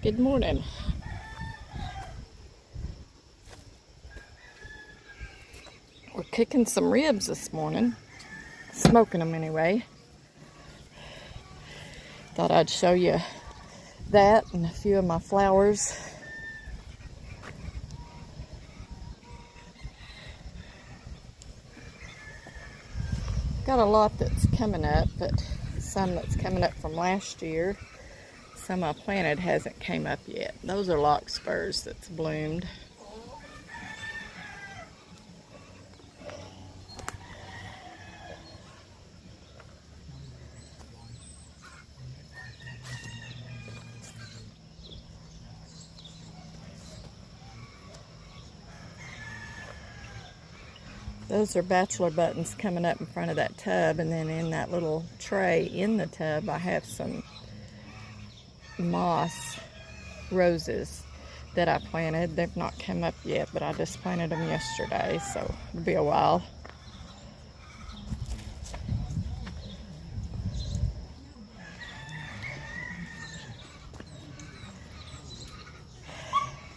Good morning. We're cooking some ribs this morning. Smoking them anyway. Thought I'd show you that and a few of my flowers. Got a lot that's coming up, but some that's coming up from last year. Some I planted hasn't came up yet. Those are larkspurs that's bloomed. Those are bachelor buttons coming up in front of that tub, and then in that little tray in the tub I have some moss roses that I planted. They've not come up yet, but I just planted them yesterday, so it'll be a while.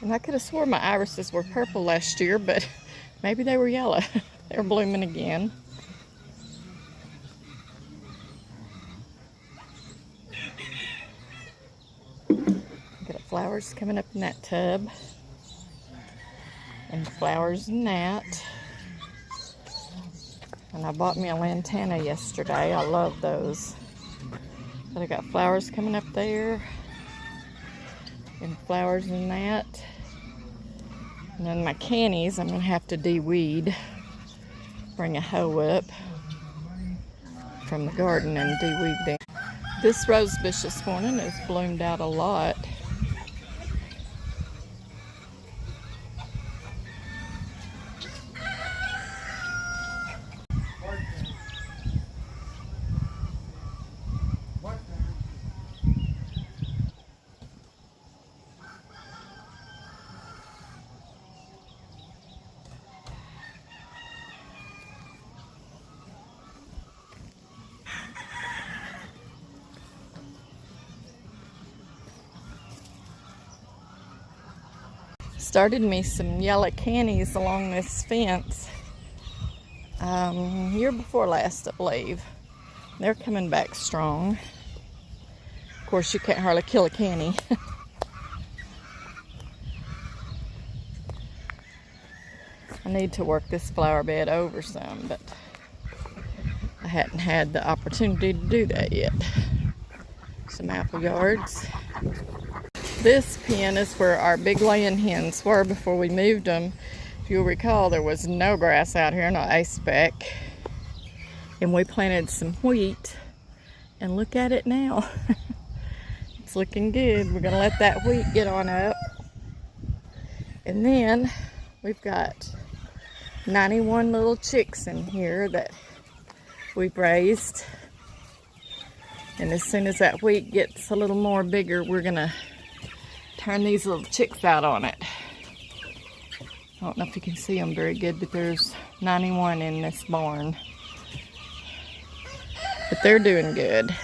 And I could have swore my irises were purple last year, but maybe they were yellow. They're blooming again. Got flowers coming up in that tub. And flowers in that. And I bought me a lantana yesterday. I love those. But I got flowers coming up there. And flowers in that. And then my cannies, I'm going to have to de-weed. Bring a hoe up from the garden and de-weed them. This rose bush this morning has bloomed out a lot. Started me some yellow cannies along this fence year before last, I believe. They're coming back strong. Of course, you can't hardly kill a canny. I need to work this flower bed over some, but I hadn't had the opportunity to do that yet. Some apple yards. This pen is where our big laying hens were before we moved them. If you'll recall, there was no grass out here, no A-spec. And we planted some wheat. And look at it now. It's looking good. We're going to let that wheat get on up. And then we've got 91 little chicks in here that we've raised. And as soon as that wheat gets a little more bigger, we're going to turn these little chicks out on it. I don't know if you can see them very good, but there's 91 in this barn. But they're doing good.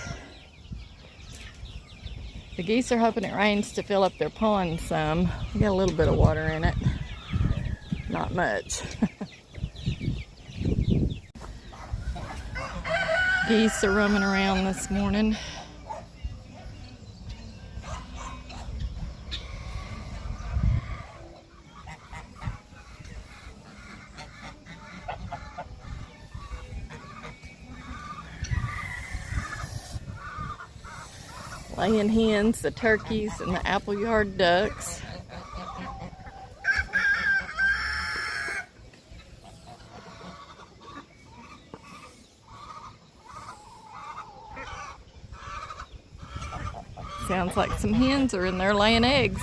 The geese are hoping it rains to fill up their pond some. We got a little bit of water in it. Not much. Geese are roaming around this morning. Laying hens, the turkeys, and the apple yard ducks. Sounds like some hens are in there laying eggs.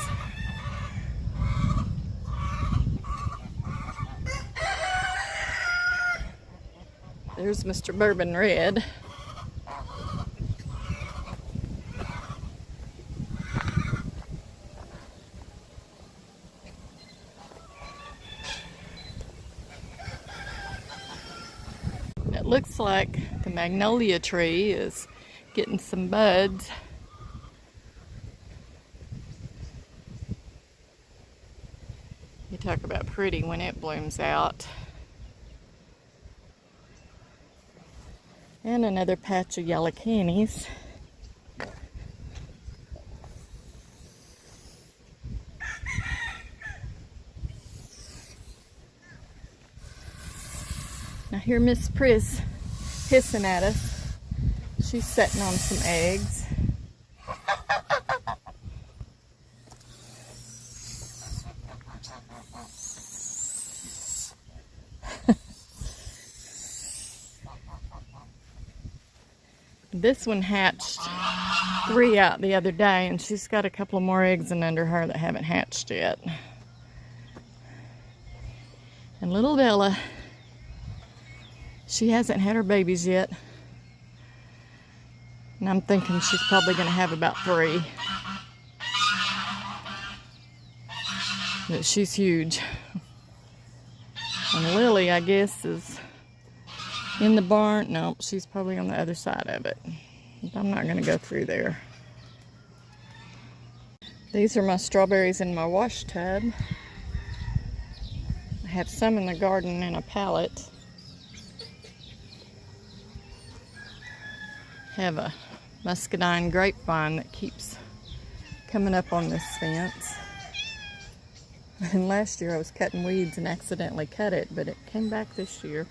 There's Mr. Bourbon Red. It looks like the magnolia tree is getting some buds. You talk about pretty when it blooms out. And another patch of yellow cannies. Now here Miss Pris hissing at us. She's setting on some eggs. This one hatched 3 out the other day, and she's got a couple more eggs in under her that haven't hatched yet. And little Bella, she hasn't had her babies yet. And I'm thinking she's probably going to have about 3. But she's huge. And Lily, I guess, is in the barn. No, she's probably on the other side of it. I'm not going to go through there. These are my strawberries in my wash tub. I have some in the garden in a pallet. Have a muscadine grapevine that keeps coming up on this fence. And last year I was cutting weeds and accidentally cut it, but it came back this year.